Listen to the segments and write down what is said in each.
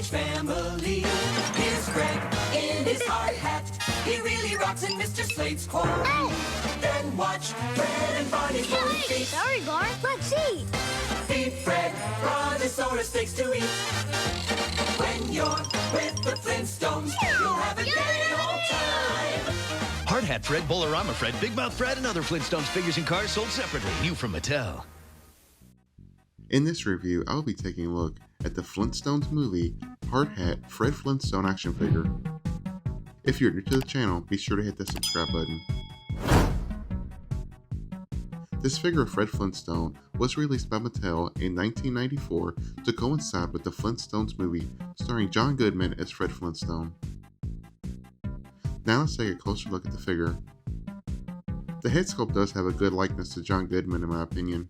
each family. Here's Greg in his hard hat. He really rocks in Mr. Slate's quarry. Oh. Then watch Fred and Barney's movie feast. Sorry, Bart. Let's eat. Feed Fred Brontosaurus steaks to eat. When you're with the Flintstones, you'll have a great old time. Hard Hat Fred, Bolorama Fred, Big Mouth Fred, and other Flintstones figures and cars sold separately. New from Mattel. In this review, I'll be taking a look at the Flintstones movie Hard Hat Fred Flintstone action figure. If you're new to the channel, be sure to hit the subscribe button. This figure of Fred Flintstone was released by Mattel in 1994 to coincide with the Flintstones movie starring John Goodman as Fred Flintstone. Now let's take a closer look at the figure. The head sculpt does have a good likeness to John Goodman in my opinion.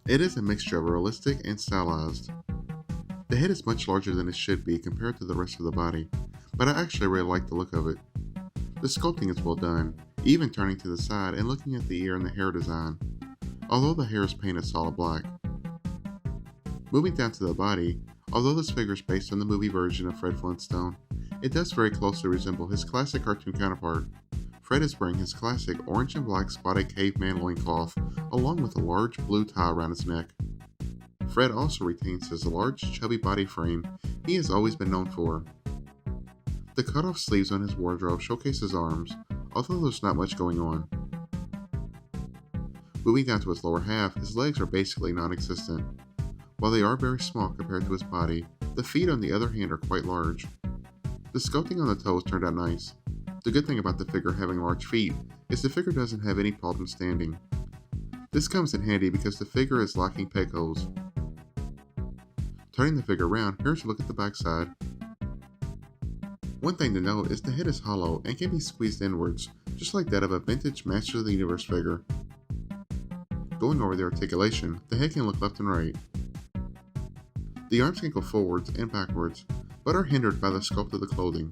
It is a mixture of realistic and stylized. The head is much larger than it should be compared to the rest of the body, but I actually really like the look of it. The sculpting is well done, even turning to the side and looking at the ear and the hair design, although the hair is painted solid black. Moving down to the body, although this figure is based on the movie version of Fred Flintstone, it does very closely resemble his classic cartoon counterpart. Fred is wearing his classic orange and black spotted caveman loincloth, along with a large blue tie around his neck. Fred also retains his large, chubby body frame he has always been known for. The cut-off sleeves on his wardrobe showcase his arms, although there's not much going on. Moving down to his lower half, his legs are basically non-existent. While they are very small compared to his body, the feet on the other hand are quite large. The sculpting on the toes turned out nice. The good thing about the figure having large feet is the figure doesn't have any problem standing. This comes in handy because the figure is lacking peg holes. Turning the figure around, here's a look at the backside. One thing to note is the head is hollow and can be squeezed inwards, just like that of a vintage Masters of the Universe figure. Going over the articulation, the head can look left and right. The arms can go forwards and backwards, but are hindered by the sculpt of the clothing.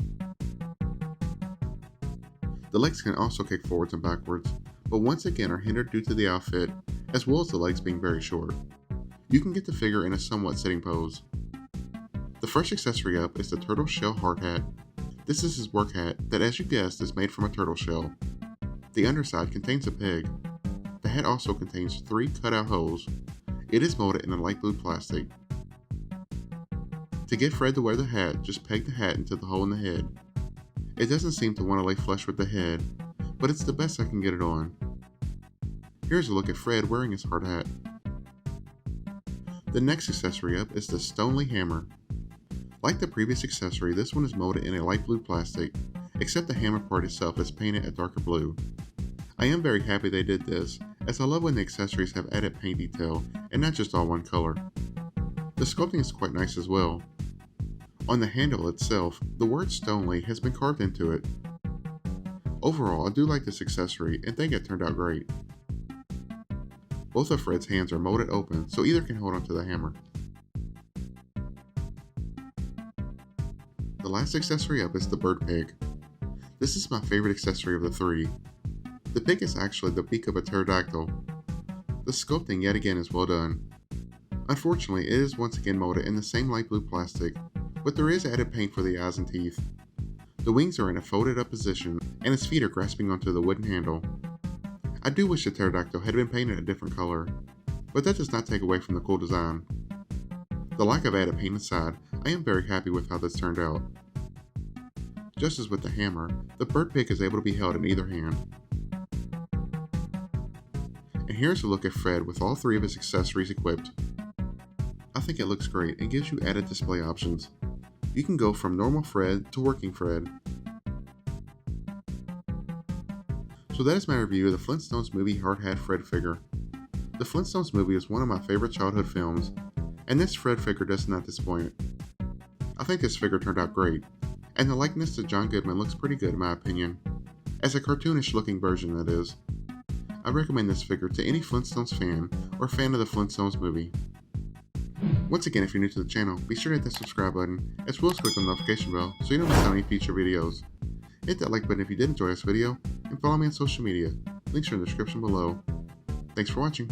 The legs can also kick forwards and backwards, but once again are hindered due to the outfit, as well as the legs being very short. You can get the figure in a somewhat sitting pose. The first accessory up is the turtle shell hard hat. This is his work hat that, as you guessed, is made from a turtle shell. The underside contains a peg. The hat also contains 3 cutout holes. It is molded in a light blue plastic. To get Fred to wear the hat, just peg the hat into the hole in the head. It doesn't seem to want to lay flush with the head, but it's the best I can get it on. Here's a look at Fred wearing his hard hat. The next accessory up is the Stonely hammer. Like the previous accessory, this one is molded in a light blue plastic, except the hammer part itself is painted a darker blue. I am very happy they did this, as I love when the accessories have added paint detail and not just all one color. The sculpting is quite nice as well. On the handle itself, the word Stonely has been carved into it. Overall, I do like this accessory and think it turned out great. Both of Fred's hands are molded open, so either can hold onto the hammer. The last accessory up is the bird pig. This is my favorite accessory of the 3. The pig is actually the beak of a pterodactyl. The sculpting yet again is well done. Unfortunately, it is once again molded in the same light blue plastic, but there is added paint for the eyes and teeth. The wings are in a folded up position, and his feet are grasping onto the wooden handle. I do wish the pterodactyl had been painted a different color, but that does not take away from the cool design. The lack of added paint aside, I am very happy with how this turned out. Just as with the hammer, the bird pig is able to be held in either hand. And here's a look at Fred with all 3 of his accessories equipped. I think it looks great and gives you added display options. You can go from normal Fred to working Fred. So that is my review of the Flintstones movie Hard Hat Fred figure. The Flintstones movie is one of my favorite childhood films, and this Fred figure does not disappoint. I think this figure turned out great, and the likeness to John Goodman looks pretty good in my opinion. As a cartoonish looking version that is. I recommend this figure to any Flintstones fan or fan of the Flintstones movie. Once again, if you're new to the channel, be sure to hit that subscribe button, as well as click on the notification bell so you don't miss out on any future videos. Hit that like button if you did enjoy this video, and follow me on social media. Links are in the description below. Thanks for watching.